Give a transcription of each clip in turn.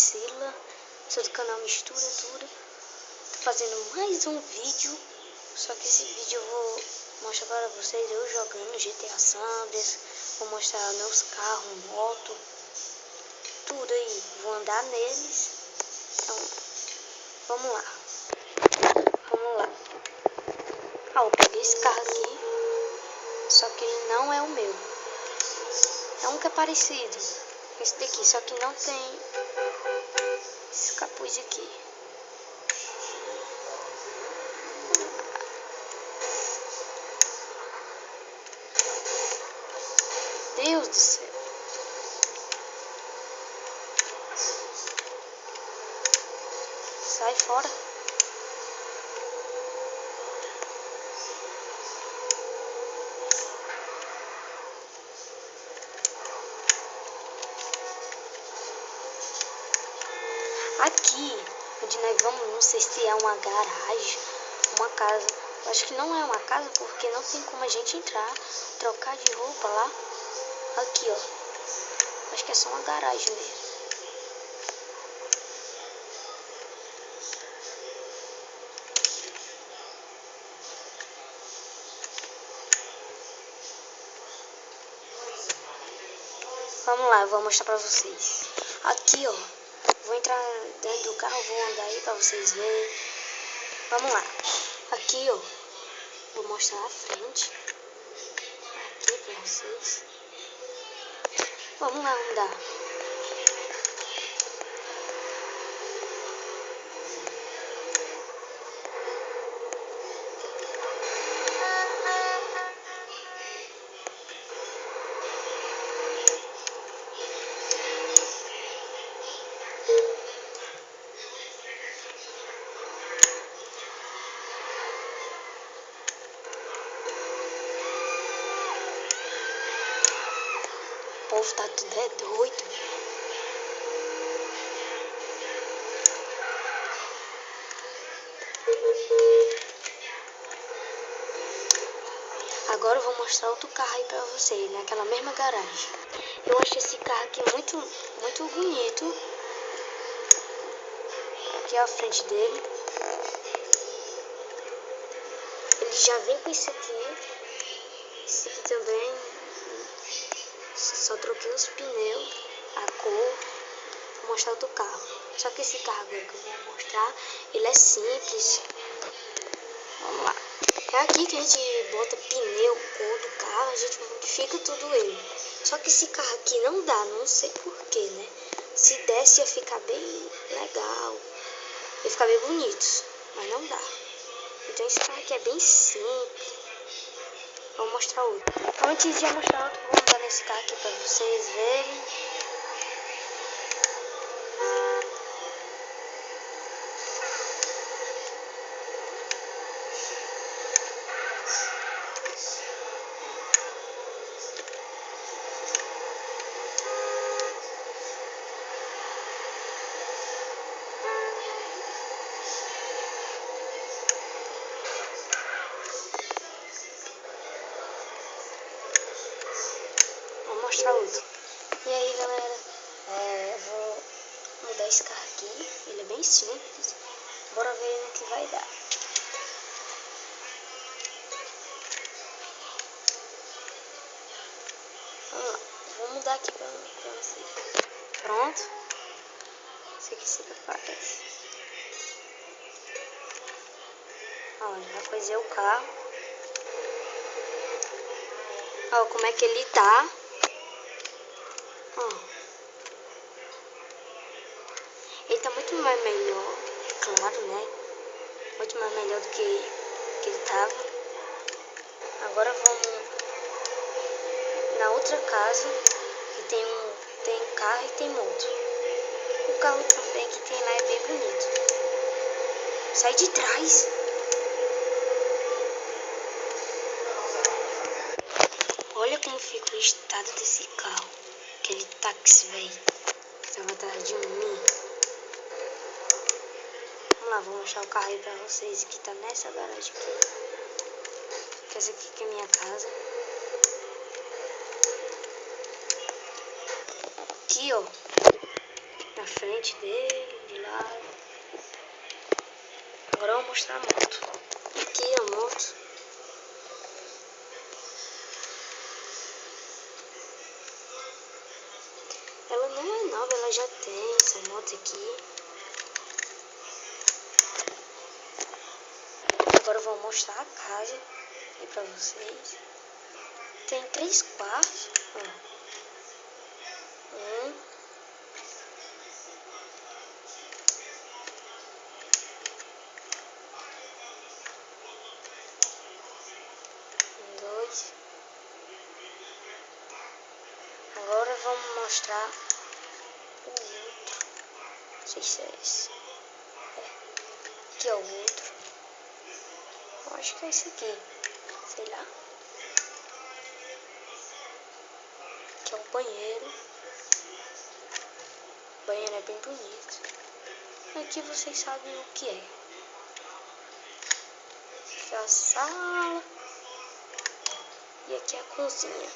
Priscila, sou do canal Mistura Tudo. Tô fazendo mais um vídeo, só que esse vídeo eu vou mostrar para vocês eu jogando GTA San Andreas. Vou mostrar meus carros, moto, tudo aí, vou andar neles. Então, vamos lá. Eu peguei esse carro aqui, só que ele não é o meu. É um que é parecido com esse daqui, só que não tem esse capuz aqui. Deus do céu. Sai fora. Aqui onde nós vamos, não sei se é uma garagem, uma casa. Eu acho que não é uma casa porque não tem como a gente entrar, trocar de roupa lá. Aqui, ó. Acho que é só uma garagem mesmo. Vamos lá, eu vou mostrar pra vocês. Aqui, ó. Vou entrar dentro do carro, vou andar aí pra vocês verem. Vamos lá. Aqui, ó. Vou mostrar a frente. Aqui pra vocês. Vamos lá andar. O povo tá tudo é doido. Agora eu vou mostrar outro carro aí pra vocês, naquela mesma garagem. Eu acho esse carro aqui muito bonito. Aqui é a frente dele. Ele já vem com esse aqui. Esse aqui também. Só troquei os pneus, a cor. Vou mostrar outro carro. Só que esse carro agora que eu vou mostrar, ele é simples. Vamos lá. É aqui que a gente bota pneu, cor do carro, a gente modifica tudo ele. Só que esse carro aqui não dá, não sei porquê, né? Se desse ia ficar bem legal, ia ficar bem bonito, mas não dá. Então esse carro aqui é bem simples. Vou mostrar outro. Antes de eu mostrar outro, vou andar nesse carro aqui pra vocês verem. Vou mostrar outro. E aí, galera, eu vou mudar esse carro aqui. Ele é bem simples. Bora ver no que vai dar. Vamos lá. Vou mudar aqui pra vocês. Pronto. Esse aqui se aparece. Ó, já coisei o carro. Ó, como é que ele tá. Ó. Ele tá muito mais melhor, claro, né? Muito mais melhor do que ele tava. Agora vamos na outra casa, que tem carro e tem moto. O carro também que tem lá é bem bonito. Sai de trás. Olha como fica o estado desse carro. Aquele táxi, velho. Estava atrás de mim. Vamos lá, vou mostrar o carro aí pra vocês, que tá nessa garagem aqui. Essa aqui que é a minha casa. Aqui, ó. Na na frente dele, de lado. Agora eu vou mostrar a moto. Aqui a moto. Ela não é nova, ela já tem essa moto aqui. Agora eu vou mostrar a casa aqui pra vocês. Tem 3 quartos. Ó. 2. Agora vamos mostrar o outro. Não sei se é esse. Aqui é o outro. Eu acho que é esse aqui. Sei lá. Aqui é o banheiro. O banheiro é bem bonito. Aqui vocês sabem o que é. Aqui é a sala. E aqui é a cozinha.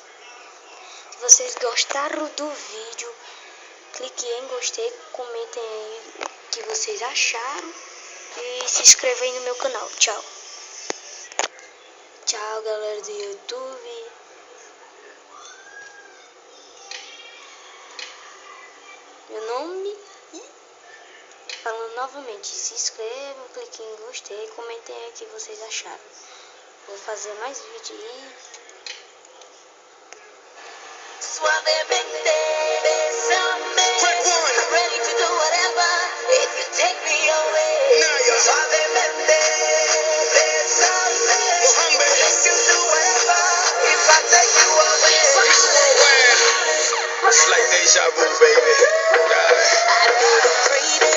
Se vocês gostaram do vídeo, clique em gostei, comentem aí o que vocês acharam e se inscrevam aí no meu canal. Tchau. Tchau, galera do YouTube. Meu nome. Falando novamente, se inscrevam, cliquem em gostei, comentem aí o que vocês acharam. Vou fazer mais vídeo aí. Suavemente, bésame. I'm ready to do whatever if you take me away. Suavemente, bésame. Let's do whatever if I take you away. It's like deja vu, baby. I need a freedom.